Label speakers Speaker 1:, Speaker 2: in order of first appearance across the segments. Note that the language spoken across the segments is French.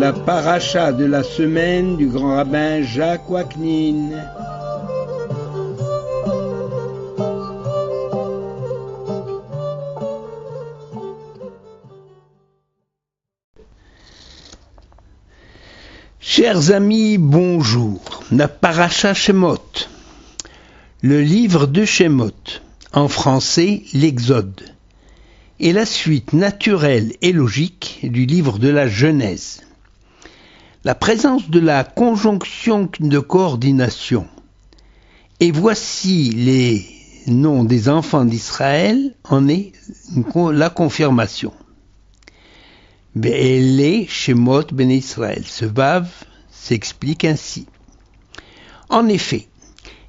Speaker 1: La paracha de la semaine du grand rabbin Jacques Waknin. Chers amis, bonjour. La paracha Shemot, le livre de Shemot, en français l'Exode, est la suite naturelle et logique du livre de la Genèse. La présence de la conjonction de coordination, et voici les noms des enfants d'Israël, en est la confirmation. Be'ele Shemot ben Israël. Ce vav s'explique ainsi. En effet,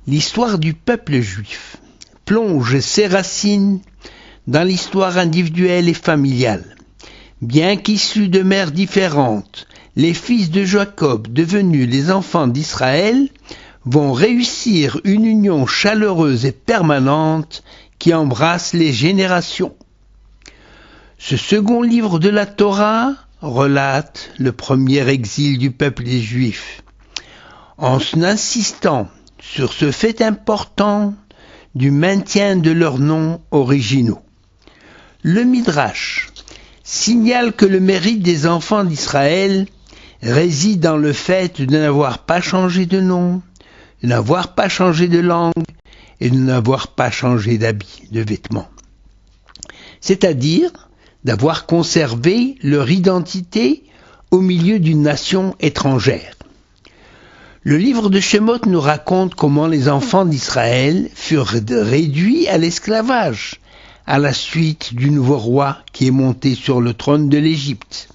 Speaker 1: l'histoire du peuple juif plonge ses racines dans l'histoire individuelle et familiale. Bien qu'issus de mères différentes, les fils de Jacob, devenus les enfants d'Israël, vont réussir une union chaleureuse et permanente qui embrasse les générations. Ce second livre de la Torah relate le premier exil du peuple des Juifs, en insistant sur ce fait important du maintien de leurs noms originaux. Le Midrash signale que le mérite des enfants d'Israël réside dans le fait de n'avoir pas changé de nom, de n'avoir pas changé de langue et de n'avoir pas changé d'habits, de vêtements. C'est-à-dire d'avoir conservé leur identité au milieu d'une nation étrangère. Le livre de Shemot nous raconte comment les enfants d'Israël furent réduits à l'esclavage à la suite du nouveau roi qui est monté sur le trône de l'Égypte.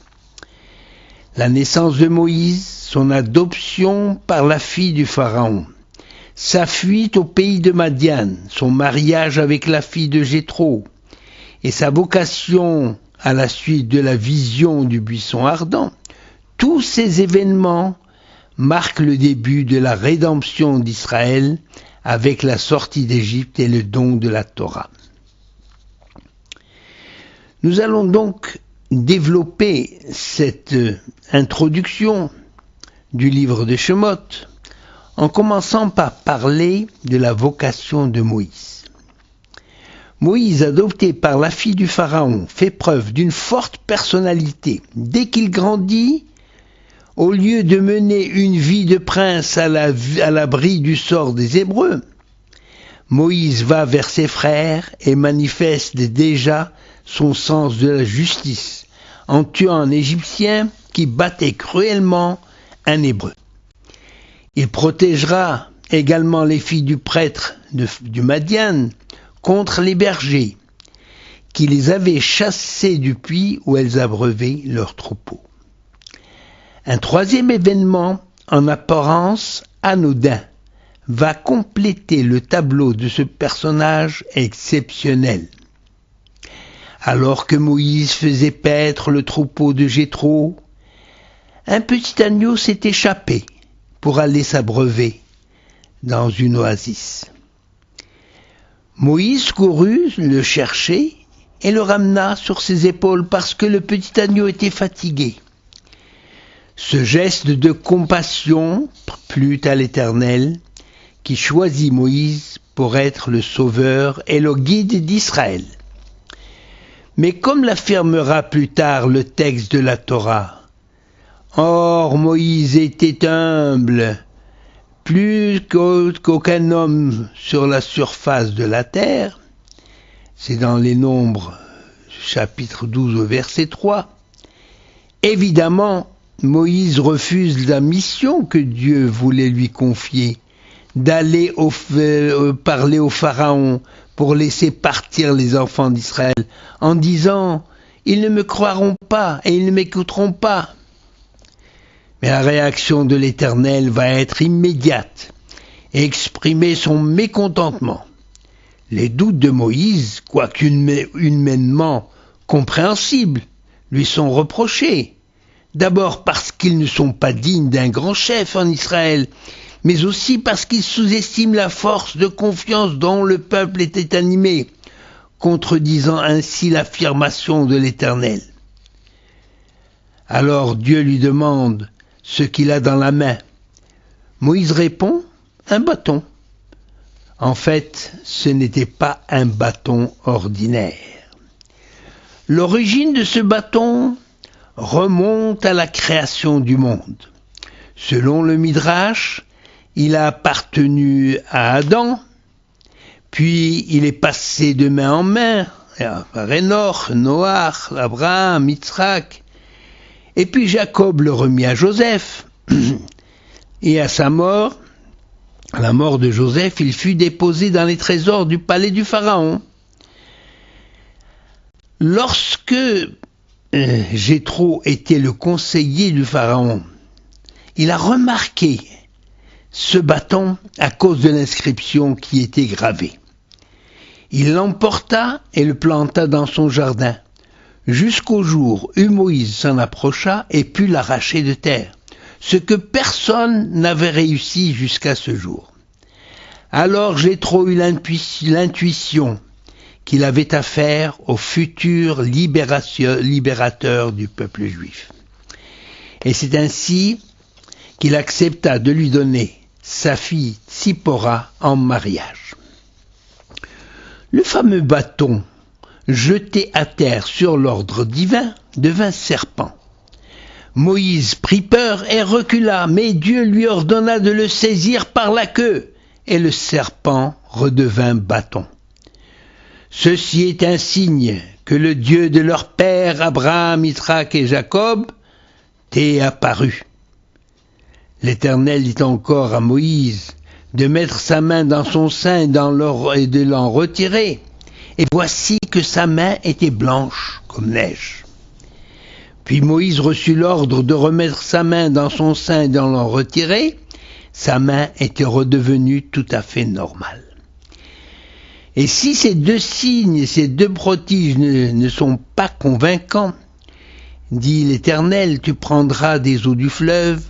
Speaker 1: La naissance de Moïse, son adoption par la fille du Pharaon, sa fuite au pays de Madian, son mariage avec la fille de Jéthro, et sa vocation à la suite de la vision du buisson ardent, tous ces événements marquent le début de la rédemption d'Israël avec la sortie d'Égypte et le don de la Torah. Nous allons donc développer cette introduction du livre de Shemot en commençant par parler de la vocation de Moïse. Moïse, adopté par la fille du Pharaon, fait preuve d'une forte personnalité. Dès qu'il grandit, au lieu de mener une vie de prince à l'abri du sort des Hébreux, Moïse va vers ses frères et manifeste déjà son sens de la justice en tuant un Égyptien qui battait cruellement un Hébreu. Il protégera également les filles du prêtre du Madian contre les bergers qui les avaient chassées du puits où elles abreuvaient leurs troupeaux. Un troisième événement, en apparence anodin, va compléter le tableau de ce personnage exceptionnel. Alors que Moïse faisait paître le troupeau de Jéthro, un petit agneau s'est échappé pour aller s'abreuver dans une oasis. Moïse courut le chercher et le ramena sur ses épaules parce que le petit agneau était fatigué. Ce geste de compassion plut à l'Éternel qui choisit Moïse pour être le sauveur et le guide d'Israël. Mais comme l'affirmera plus tard le texte de la Torah, « Or Moïse était humble, plus qu'aucun homme sur la surface de la terre. » C'est dans les Nombres, chapitre 12, verset 3. Évidemment, Moïse refuse la mission que Dieu voulait lui confier, d'aller parler au Pharaon pour laisser partir les enfants d'Israël, en disant « Ils ne me croiront pas et ils ne m'écouteront pas ». Mais la réaction de l'Éternel va être immédiate et exprimer son mécontentement. Les doutes de Moïse, quoique humainement compréhensibles, lui sont reprochés. D'abord parce qu'ils ne sont pas dignes d'un grand chef en Israël, mais aussi parce qu'il sous-estime la force de confiance dont le peuple était animé, contredisant ainsi l'affirmation de l'Éternel. Alors Dieu lui demande ce qu'il a dans la main. Moïse répond, un bâton. En fait, ce n'était pas un bâton ordinaire. L'origine de ce bâton remonte à la création du monde. Selon le Midrash, il a appartenu à Adam, puis il est passé de main en main par Enoch, Noach, Abraham, Yitzhak, et puis Jacob le remit à Joseph, et à sa mort, à la mort de Joseph, il fut déposé dans les trésors du palais du Pharaon. Lorsque Jéthro était le conseiller du Pharaon, il a remarqué ce bâton à cause de l'inscription qui était gravée. Il l'emporta et le planta dans son jardin, jusqu'au jour où Moïse s'en approcha et put l'arracher de terre, ce que personne n'avait réussi jusqu'à ce jour. Alors Jéthro eut l'intuition qu'il avait affaire au futur libérateur du peuple juif. Et c'est ainsi qu'il accepta de lui donner sa fille Tzipora en mariage. Le fameux bâton jeté à terre sur l'ordre divin devint serpent. Moïse prit peur et recula, mais Dieu lui ordonna de le saisir par la queue, et le serpent redevint bâton. Ceci est un signe que le Dieu de leur père Abraham, Yitzhak et Jacob t'est apparu. L'Éternel dit encore à Moïse de mettre sa main dans son sein et de l'en retirer. Et voici que sa main était blanche comme neige. Puis Moïse reçut l'ordre de remettre sa main dans son sein et d'en l'en retirer. Sa main était redevenue tout à fait normale. Et si ces deux signes, ces deux prodiges ne sont pas convaincants, dit l'Éternel, tu prendras des eaux du fleuve,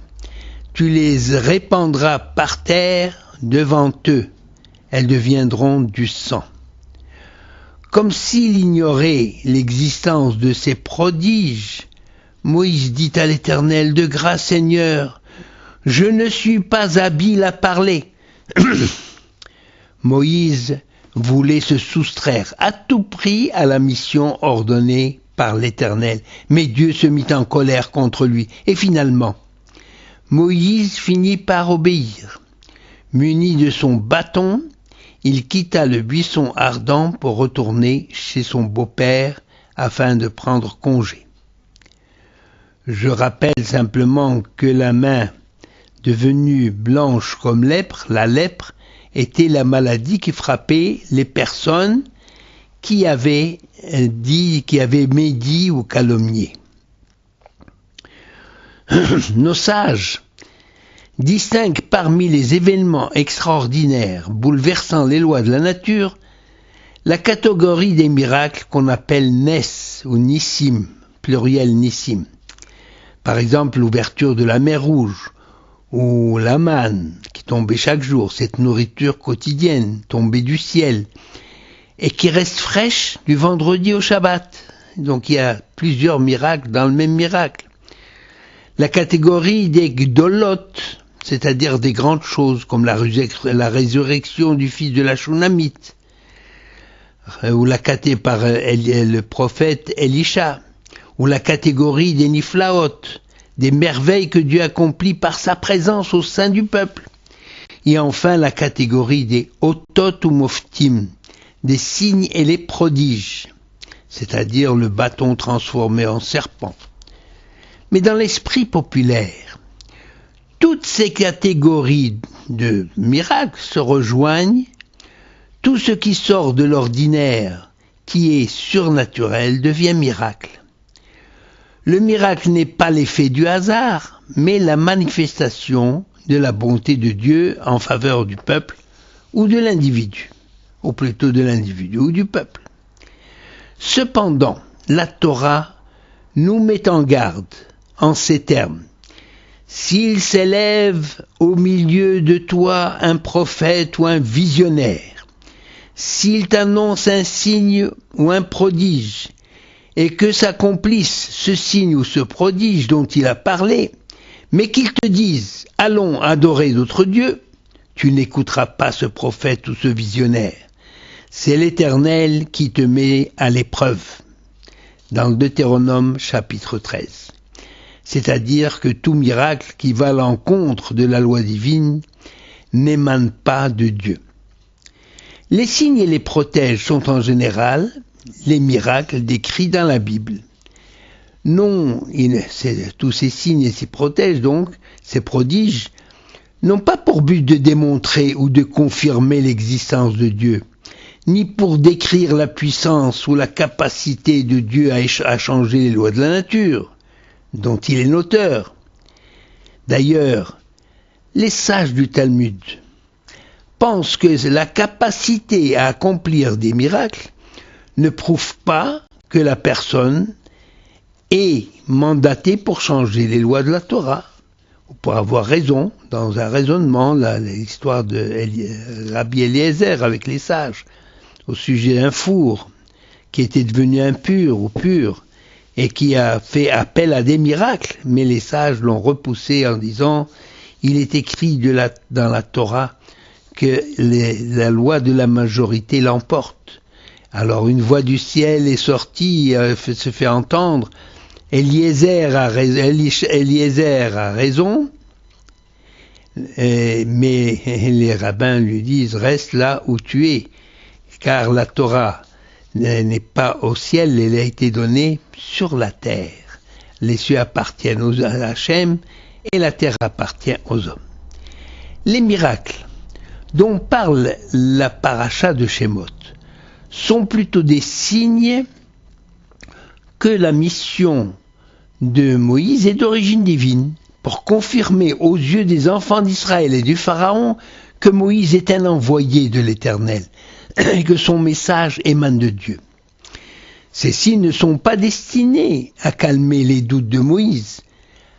Speaker 1: tu les répandras par terre devant eux, elles deviendront du sang. Comme s'il ignorait l'existence de ces prodiges, Moïse dit à l'Éternel, de grâce Seigneur, je ne suis pas habile à parler. Moïse voulait se soustraire à tout prix à la mission ordonnée par l'Éternel, mais Dieu se mit en colère contre lui, et finalement, Moïse finit par obéir. Muni de son bâton, il quitta le buisson ardent pour retourner chez son beau-père afin de prendre congé. Je rappelle simplement que la main devenue blanche comme lèpre, la lèpre, était la maladie qui frappait les personnes qui avaient médit ou calomnié. Nos sages distinguent parmi les événements extraordinaires bouleversant les lois de la nature la catégorie des miracles qu'on appelle Nes ou Nissim, pluriel Nissim. Par exemple, l'ouverture de la mer Rouge, ou la manne qui tombait chaque jour, cette nourriture quotidienne tombée du ciel, et qui reste fraîche du vendredi au Shabbat. Donc il y a plusieurs miracles dans le même miracle. La catégorie des Gdolot, c'est-à-dire des grandes choses, comme la résurrection du fils de la Shunamite, ou la catégorie par le prophète Elisha, ou la catégorie des Niflaot, des merveilles que Dieu accomplit par sa présence au sein du peuple. Et enfin la catégorie des Otot ou Moftim, des signes et les prodiges, c'est-à-dire le bâton transformé en serpent. Mais dans l'esprit populaire, toutes ces catégories de miracles se rejoignent. Tout ce qui sort de l'ordinaire, qui est surnaturel, devient miracle. Le miracle n'est pas l'effet du hasard, mais la manifestation de la bonté de Dieu en faveur du peuple ou de l'individu, ou plutôt de l'individu ou du peuple. Cependant, la Torah nous met en garde en ces termes. S'il s'élève au milieu de toi un prophète ou un visionnaire, s'il t'annonce un signe ou un prodige, et que s'accomplisse ce signe ou ce prodige dont il a parlé, mais qu'ils te disent « Allons adorer d'autres dieux », tu n'écouteras pas ce prophète ou ce visionnaire. C'est l'Éternel qui te met à l'épreuve. Dans le Deutéronome chapitre 13. C'est-à-dire que tout miracle qui va à l'encontre de la loi divine n'émane pas de Dieu. Les signes et les protèges sont en général les miracles décrits dans la Bible. Non, tous ces signes et ces protèges, donc, ces prodiges, n'ont pas pour but de démontrer ou de confirmer l'existence de Dieu, ni pour décrire la puissance ou la capacité de Dieu à changer les lois de la nature, dont il est l'auteur. D'ailleurs, les sages du Talmud pensent que la capacité à accomplir des miracles ne prouve pas que la personne est mandatée pour changer les lois de la Torah, ou pour avoir raison dans un raisonnement, l'histoire de Rabbi Eliezer avec les sages, au sujet d'un four qui était devenu impur ou pur, et qui a fait appel à des miracles, mais les sages l'ont repoussé en disant « Il est écrit dans la Torah que la loi de la majorité l'emporte. » Alors une voix du ciel est sortie, se fait entendre, Eliezer a raison, mais les rabbins lui disent « Reste là où tu es, car la Torah n'est pas au ciel, elle a été donnée sur la terre. Les cieux appartiennent à Hachem et la terre appartient aux hommes. » Les miracles dont parle la paracha de Shemot sont plutôt des signes que la mission de Moïse est d'origine divine, pour confirmer aux yeux des enfants d'Israël et du Pharaon que Moïse est un envoyé de l'Éternel et que son message émane de Dieu. Ces signes ne sont pas destinés à calmer les doutes de Moïse.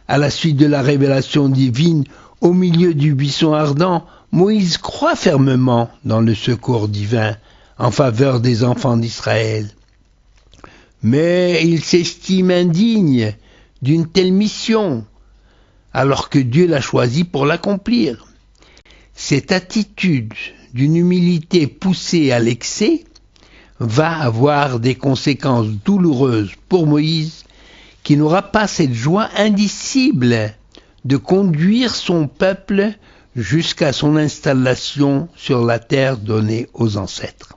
Speaker 1: À la suite de la révélation divine au milieu du buisson ardent, Moïse croit fermement dans le secours divin en faveur des enfants d'Israël. Mais il s'estime indigne d'une telle mission, alors que Dieu l'a choisi pour l'accomplir. Cette attitude d'une humilité poussée à l'excès va avoir des conséquences douloureuses pour Moïse, qui n'aura pas cette joie indicible de conduire son peuple jusqu'à son installation sur la terre donnée aux ancêtres.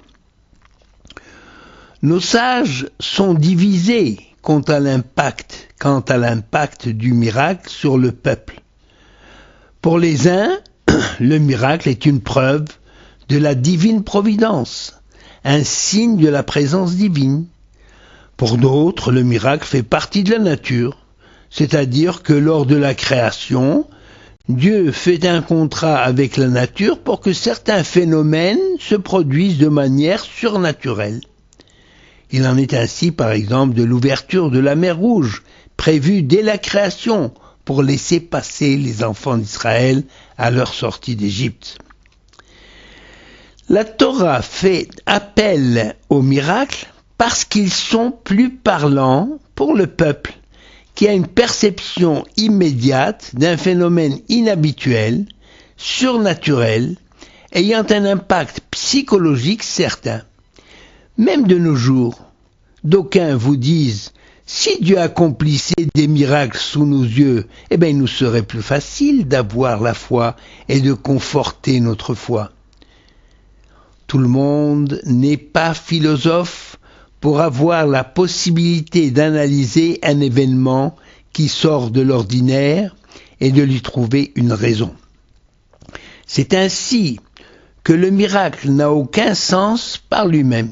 Speaker 1: Nos sages sont divisés quant à l'impact du miracle sur le peuple. Pour les uns, le miracle est une preuve de la divine providence, un signe de la présence divine. Pour d'autres, le miracle fait partie de la nature, c'est-à-dire que lors de la création, Dieu fait un contrat avec la nature pour que certains phénomènes se produisent de manière surnaturelle. Il en est ainsi, par exemple, de l'ouverture de la mer Rouge, prévue dès la création, pour laisser passer les enfants d'Israël à leur sortie d'Égypte. La Torah fait appel aux miracles parce qu'ils sont plus parlants pour le peuple, qui a une perception immédiate d'un phénomène inhabituel, surnaturel, ayant un impact psychologique certain. Même de nos jours, d'aucuns vous disent « Si Dieu accomplissait des miracles sous nos yeux, il nous serait plus facile d'avoir la foi et de conforter notre foi. » Tout le monde n'est pas philosophe pour avoir la possibilité d'analyser un événement qui sort de l'ordinaire et de lui trouver une raison. C'est ainsi que le miracle n'a aucun sens par lui-même.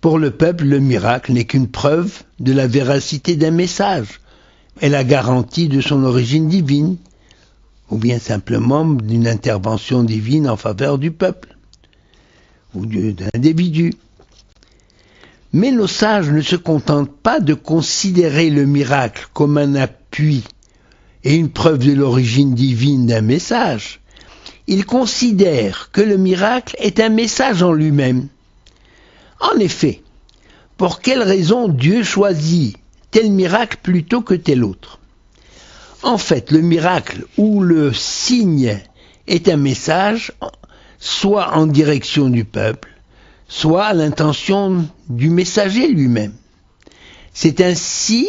Speaker 1: Pour le peuple, le miracle n'est qu'une preuve de la véracité d'un message et la garantie de son origine divine, ou bien simplement d'une intervention divine en faveur du peuple ou d'un individu. Mais nos sages ne se contentent pas de considérer le miracle comme un appui et une preuve de l'origine divine d'un message. Ils considèrent que le miracle est un message en lui-même. En effet, Pour quelle raison Dieu choisit tel miracle plutôt que tel autre? En fait, le miracle ou le signe est un message, soit en direction du peuple, soit à l'intention du messager lui-même. C'est ainsi,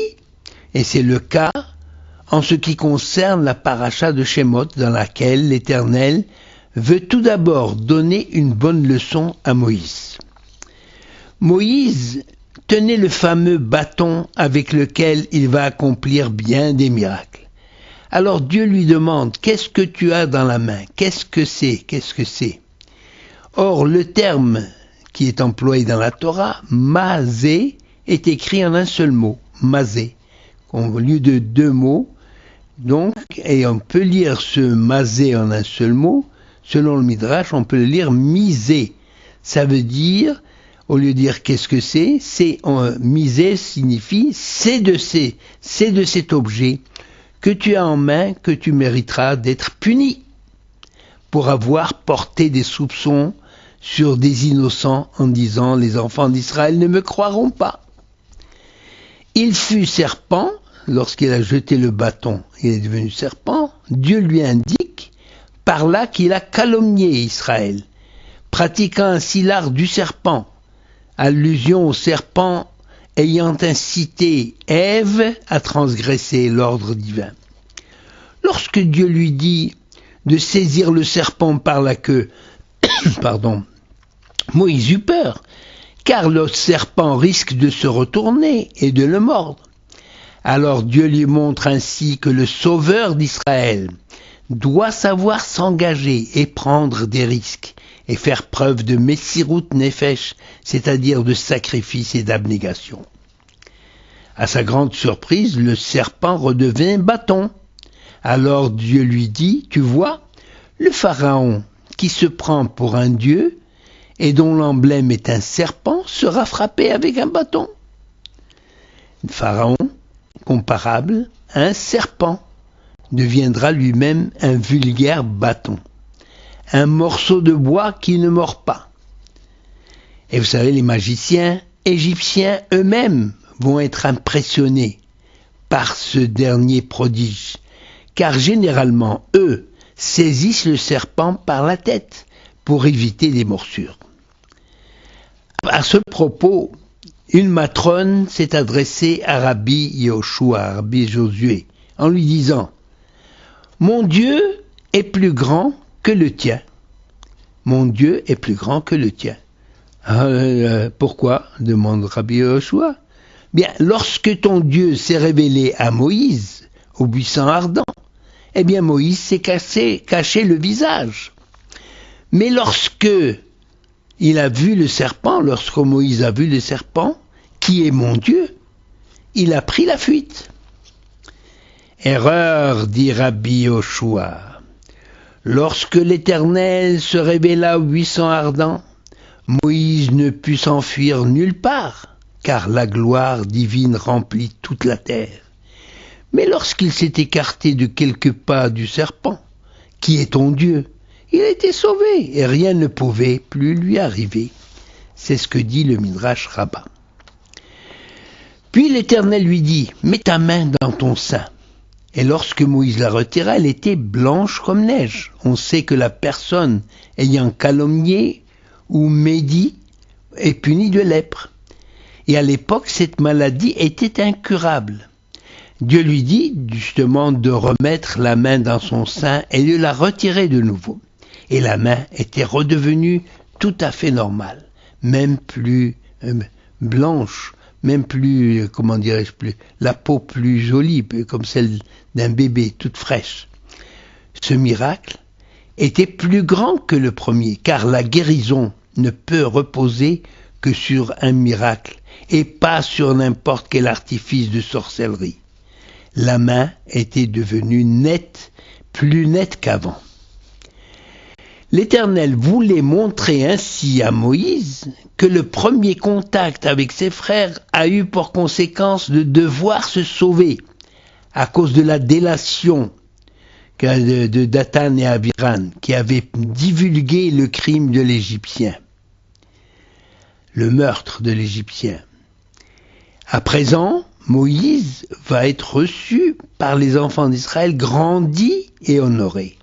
Speaker 1: et c'est le cas, en ce qui concerne la paracha de Shemot, dans laquelle l'Éternel veut tout d'abord donner une bonne leçon à Moïse. Moïse tenait le fameux bâton avec lequel il va accomplir bien des miracles. Alors Dieu lui demande, qu'est-ce que tu as dans la main? Qu'est-ce que c'est? Qu'est-ce que c'est? Or, le terme qui est employé dans la Torah, mazé, est écrit en un seul mot, mazé, au lieu de deux mots. Donc, et on peut lire ce mazé en un seul mot, selon le Midrash, on peut le lire misé. Ça veut dire, au lieu de dire qu'est-ce que c'est misé signifie c'est de cet objet que tu as en main que tu mériteras d'être puni pour avoir porté des soupçons sur des innocents en disant les enfants d'Israël ne me croiront pas. Il fut serpent. Lorsqu'il a jeté le bâton, il est devenu serpent. Dieu lui indique par là qu'il a calomnié Israël, pratiquant ainsi l'art du serpent, allusion au serpent ayant incité Ève à transgresser l'ordre divin. Lorsque Dieu lui dit de saisir le serpent par la queue, Moïse eut peur, car le serpent risque de se retourner et de le mordre. Alors Dieu lui montre ainsi que le sauveur d'Israël doit savoir s'engager et prendre des risques et faire preuve de messirut nefesh, c'est-à-dire de sacrifice et d'abnégation. À sa grande surprise, le serpent redevint bâton. Alors Dieu lui dit, tu vois, le pharaon qui se prend pour un dieu et dont l'emblème est un serpent sera frappé avec un bâton. Le pharaon, comparable à un serpent, deviendra lui-même un vulgaire bâton, un morceau de bois qui ne mord pas. Et vous savez, les magiciens égyptiens eux-mêmes vont être impressionnés par ce dernier prodige, car généralement, eux saisissent le serpent par la tête pour éviter des morsures. À ce propos, une matrone s'est adressée à Rabbi Yehoshua, à Rabbi Josué, en lui disant « Mon Dieu est plus grand que le tien. Mon Dieu est plus grand que le tien. » Pourquoi demande Rabbi Yehoshua. Bien, lorsque ton Dieu s'est révélé à Moïse, au buisson ardent, eh bien Moïse s'est caché le visage. Mais lorsque il a vu le serpent, lorsque Moïse a vu le serpent, qui est mon Dieu, il a pris la fuite. Erreur, dit Rabbi Yehoshua. Lorsque l'Éternel se révéla au buisson ardent, Moïse ne put s'enfuir nulle part, car la gloire divine remplit toute la terre. Mais lorsqu'il s'est écarté de quelques pas du serpent, qui est ton Dieu, il a été sauvé et rien ne pouvait plus lui arriver. C'est ce que dit le Midrash Rabbah. Puis l'Éternel lui dit, mets ta main dans ton sein. Et lorsque Moïse la retira, elle était blanche comme neige. On sait que la personne ayant calomnié ou médit est punie de lèpre. Et à l'époque, cette maladie était incurable. Dieu lui dit justement de remettre la main dans son sein et de la retirer de nouveau. Et la main était redevenue tout à fait normale, même plus blanche, même plus, la peau plus jolie, comme celle d'un bébé, toute fraîche. Ce miracle était plus grand que le premier, car la guérison ne peut reposer que sur un miracle, et pas sur n'importe quel artifice de sorcellerie. La main était devenue nette, plus nette qu'avant. L'Éternel voulait montrer ainsi à Moïse que le premier contact avec ses frères a eu pour conséquence de devoir se sauver à cause de la délation de Dathan et Abiram qui avaient divulgué le crime de l'Égyptien, le meurtre de l'Égyptien. À présent, Moïse va être reçu par les enfants d'Israël, grandi et honoré.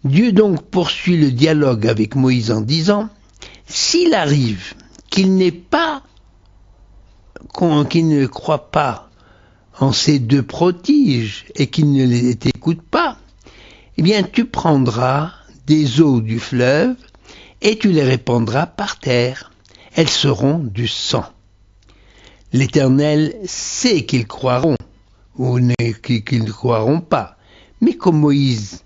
Speaker 1: Dieu donc poursuit le dialogue avec Moïse en disant « S'il arrive qu'il ne croit pas en ces deux prodiges et qu'il ne les écoute pas, eh bien tu prendras des eaux du fleuve et tu les répandras par terre. Elles seront du sang. L'Éternel sait qu'ils croiront ou qu'ils ne croiront pas. Mais comme Moïse,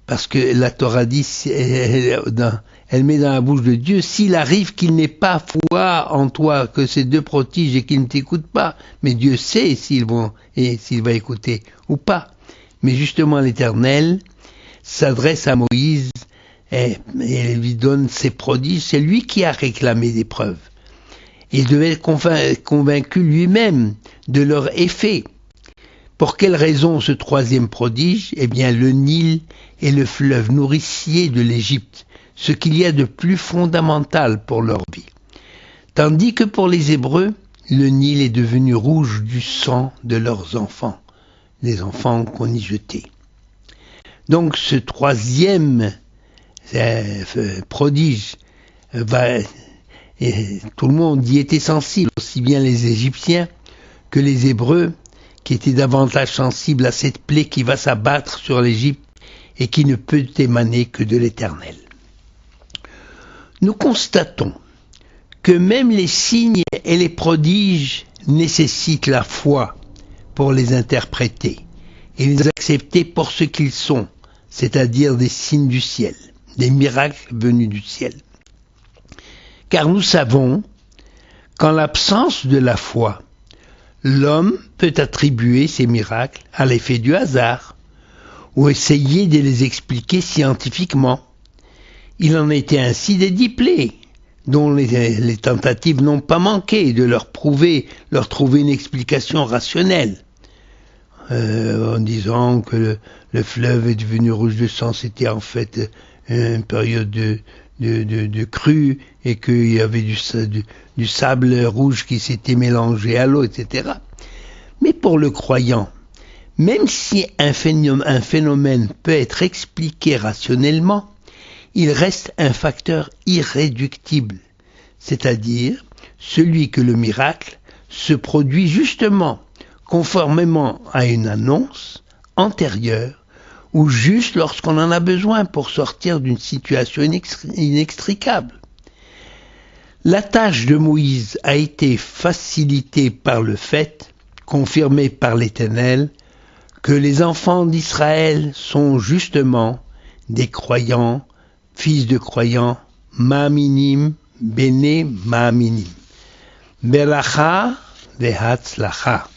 Speaker 1: parce que la Torah dit, elle met dans la bouche de Dieu, s'il arrive qu'il n'ait pas foi en toi, que ces deux prodiges et qu'ils ne t'écoutent pas, mais Dieu sait s'il va écouter ou pas. Mais justement l'Éternel s'adresse à Moïse et lui donne ses prodiges, c'est lui qui a réclamé des preuves. Il devait être convaincu lui-même de leur effet. Pour quelle raison ce troisième prodige ? Eh bien, le Nil est le fleuve nourricier de l'Égypte, ce qu'il y a de plus fondamental pour leur vie. Tandis que pour les Hébreux, le Nil est devenu rouge du sang de leurs enfants, les enfants qu'on y jetait. Donc ce troisième prodige et tout le monde y était sensible, aussi bien les Égyptiens que les Hébreux, qui étaient davantage sensibles à cette plaie qui va s'abattre sur l'Égypte et qui ne peut émaner que de l'Éternel. Nous constatons que même les signes et les prodiges nécessitent la foi pour les interpréter et les accepter pour ce qu'ils sont, c'est-à-dire des signes du ciel, des miracles venus du ciel. Car nous savons qu'en l'absence de la foi, l'homme peut attribuer ces miracles à l'effet du hasard ou essayer de les expliquer scientifiquement. Il en était ainsi des 10 plaies, dont les tentatives n'ont pas manqué de leur trouver une explication rationnelle. En disant que le fleuve est devenu rouge de sang, c'était en fait une période de crue et qu'il y avait du sable rouge qui s'était mélangé à l'eau, etc. Mais pour le croyant, même si un phénomène peut être expliqué rationnellement, il reste un facteur irréductible, c'est-à-dire celui que le miracle se produit justement conformément à une annonce antérieure ou juste lorsqu'on en a besoin pour sortir d'une situation inextricable. La tâche de Moïse a été facilitée par le fait, confirmé par l'Éternel, que les enfants d'Israël sont justement des croyants, fils de croyants, ma'aminim, bene ma'aminim. Beracha vehatzlacha.